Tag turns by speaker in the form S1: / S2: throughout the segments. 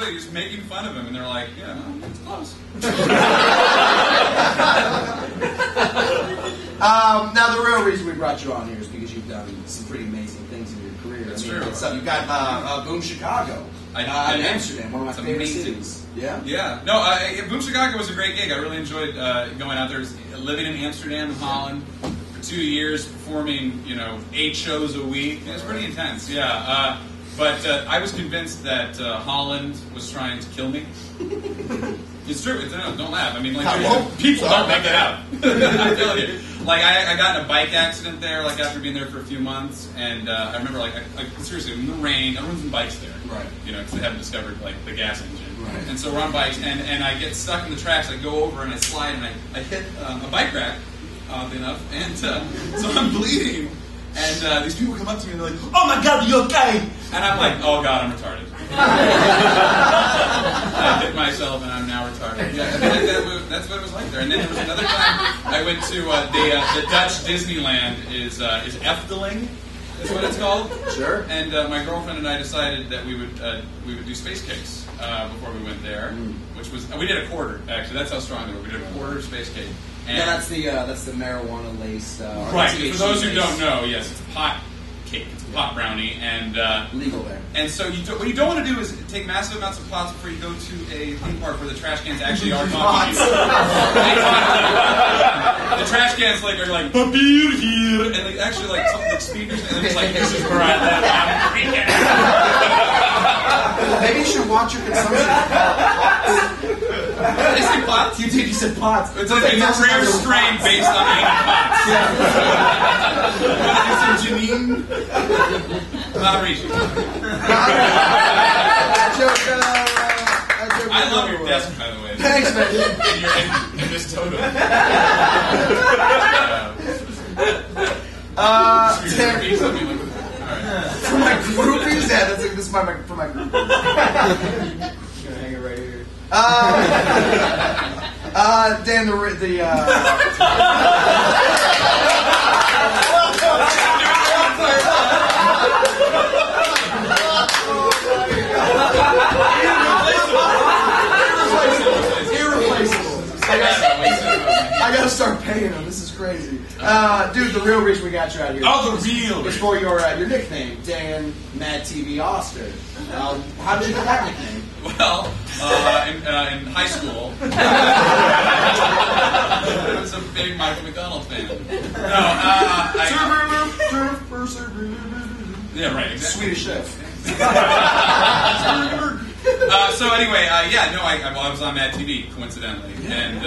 S1: like you're just making fun of him, and they're like, yeah, no, it's close.
S2: Now, the real reason we brought you on here is because you've done some pretty amazing things in your career.
S1: That's true.
S2: So you've got Boom Chicago in Amsterdam, one of my favorite cities. Yeah?
S1: Yeah. No, Boom Chicago was a great gig. I really enjoyed going out there, living in Amsterdam and Holland for 2 years, performing, 8 shows a week. It was pretty intense, yeah. But I was convinced that Holland was trying to kill me. It's true. Don't laugh. I mean, people don't make it out. I'm telling you. I got in a bike accident there, after being there for a few months, and I remember, seriously, in the rain, everyone's in bikes there,
S2: right?
S1: Because they haven't discovered the gas engine,
S2: right?
S1: And so we're on bikes, and I get stuck in the tracks. I go over and I slide, and I hit a bike rack, oddly enough, and so I'm bleeding. And these people come up to me and they're like, "Oh my God, are you okay?" And I'm like, "Oh God, I'm retarded." I hit myself and I'm now retarded. Yeah, that's what it was like there. And then there was another time I went to the Dutch Disneyland is Efteling, is what it's called.
S2: Sure.
S1: And my girlfriend and I decided that we would do space cakes before we went there, which was we did a quarter actually. That's how strong they were. We did a quarter space cake. And
S2: that's the marijuana laced.
S1: Right. For those who don't know, yes, it's a pot cake. It's a pot brownie, and
S2: legal there.
S1: And so what you don't want to do is take massive amounts of pots before you go to a theme park where the trash cans actually are talking to you. The trash cans are like beer here, and they actually talk speakers, and they're just like, "This is where I live. I'm freaking out."
S2: Maybe you should watch your consumption.
S1: Did I say pots?
S2: You did. You said pots.
S1: It's a rare strain based on pots.
S2: Yeah.
S1: Some Janine. Not reaching. I love your desk, by the way.
S2: Thanks, man.
S1: In this totem.
S2: For my groupies, yeah, this is for my groupies. I'm gonna hang it right here. Dan, irreplaceable. I gotta start paying them. This is crazy. Dude, the real reason we got you out here.
S1: Oh, the real
S2: is for your nickname, Dan Mad TV Oster. How did you get that nickname?
S1: Well, in high school, I was a big Michael McDonald fan. Yeah, right. Exactly.
S2: Swedish chef.
S1: So anyway, I was on Mad TV coincidentally, and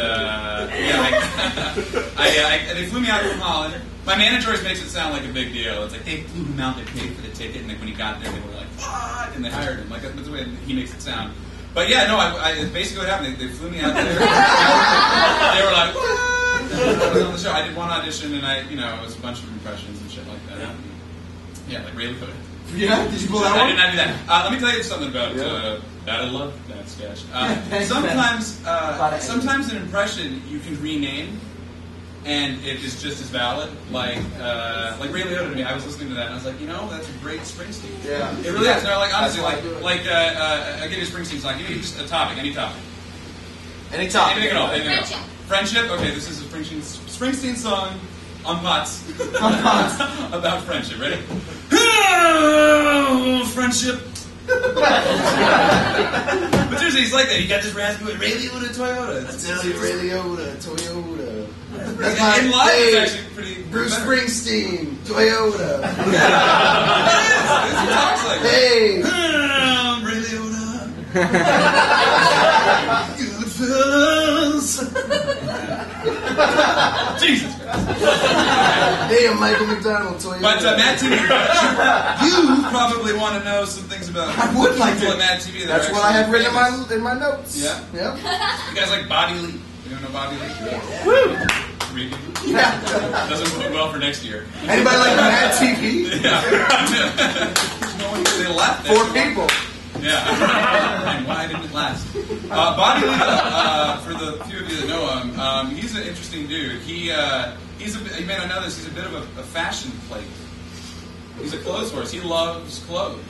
S1: they flew me out from Holland. My manager always makes it sound like a big deal. It's like they flew him out, they paid for the ticket, and when he got there, they were like, "What?" And they hired him. That's the way he makes it sound. But yeah, no, I basically what happened. They flew me out there. They were like, "What?" I was on the show. I did one audition, and it was a bunch of impressions and shit like that. Yeah, like Ray Liotta.
S2: Yeah, did you pull that one?
S1: I did not do that. Let me tell you something about that. I love that sketch. Sometimes an impression you can rename, and it is just as valid. Like Ray Liotta to me, I was listening to that, and I was like, that's a great Springsteen.
S2: Yeah,
S1: it really is. No, honestly, I give you a Springsteen song. Give me just a topic, any topic.
S2: Any topic.
S1: Anything at all. Friendship. Okay, this is a Springsteen song on pots. About friendship. Ready? Friendship. But seriously, he's like that. He got this raspy Ray Liotta Toyota.
S2: I tell you, Ray Liotta Toyota.
S1: That's in live, it's actually pretty.
S2: Bruce Springsteen Toyota.
S1: He talks like
S2: hey,
S1: Ray Liotta. Goodfellas. Jesus Christ.
S2: Hey, I'm Michael McDonald Toyota.
S1: But Mad TV, you probably want to know some things about.
S2: I would like to.
S1: Mad TV.
S2: That's what I have written in my notes.
S1: Yeah.
S2: Yep.
S1: You guys like Bobby Lee? You don't know Bobby Lee?
S2: Yeah. Woo.
S1: Yeah. Doesn't bode well for next year.
S2: Anybody like Mad TV?
S1: Yeah. No one they left.
S2: 4 people.
S1: Yeah. And why didn't it last? Bobby Lee, for the few of you that know him, he's an interesting dude. You may not know this, he's a bit of a fashion plate. He's a clothes horse. He loves clothes.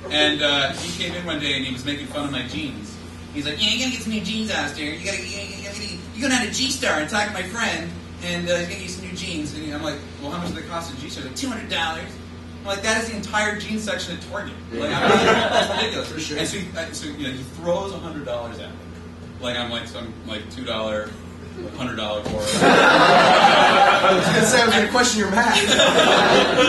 S1: And he came in one day and he was making fun of my jeans. He's like, yeah, you gotta get some new jeans, Oster. You go down to G-Star and talk to my friend, and he's gonna get you some new jeans. And I'm like, well, how much do they cost at G-Star? Like, $200. I'm like, that is the entire jeans section at Target. Like, that's ridiculous.
S2: For sure.
S1: And so he throws $100 at me. Like, I'm like some $2, $100 for it.
S2: I was gonna say I was gonna question your math.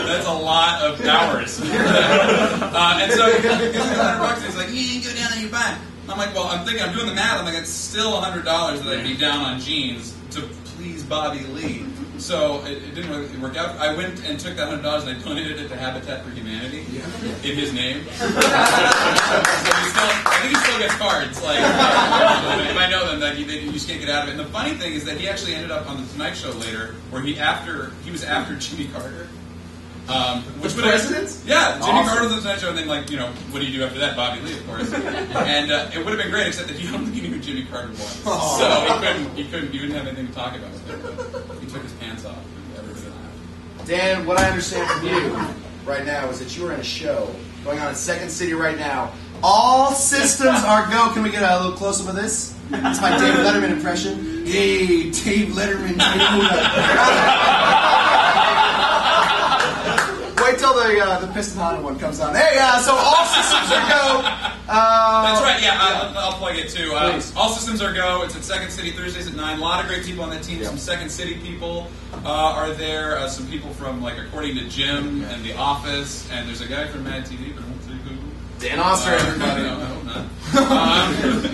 S1: That's a lot of hours. And so he gives me $100 and he's like, you go down there and you buy. I'm like, well, I'm doing the math. I'm like, it's still $100 that I'd be down on jeans to please Bobby Lee. So it didn't really work out. I went and took that $100 and I donated it to Habitat for Humanity in his name. So I think he still gets cards. Like, if I know them, that you just can't get out of it. And the funny thing is that he actually ended up on the Tonight Show later, where he was after Jimmy Carter.
S2: Which presidents?
S1: Yeah, Jimmy Carter was on the Tonight Show, and then what do you do after that? Bobby Lee, of course. And it would have been great, except that you don't think he knew who Jimmy Carter was. So he didn't have anything to talk about with him. He took his pants off and everybody laughed.
S2: Dan, what I understand from you right now is that you are in a show going on in Second City right now. All systems are go. Can we get a little close-up of this? It's my David Letterman impression. Hey, Dave Letterman. Wait till the Pistonado one comes on. Hey, so all systems are go.
S1: That's right. Yeah, I'll plug it too. All systems are go. It's at Second City Thursdays at 9. A lot of great people on that team. Some Second City people are there. Some people from According to Jim and The Office, and there's a guy from Mad TV, but I won't say who.
S2: Dan Oster, everybody.
S1: No, I hope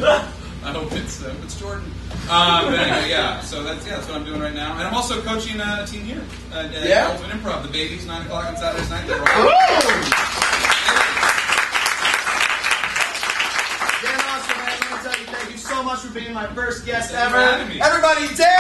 S1: not. I hope it's Jordan. But anyway, yeah. So that's what I'm doing right now, and I'm also coaching a team here at Ultimate Improv. The Babies, 9 o'clock on Saturdays night. Dan Oster, man, I want to tell you thank you so much for being my first guest ever. Thanks for having me.
S2: Everybody, Dan.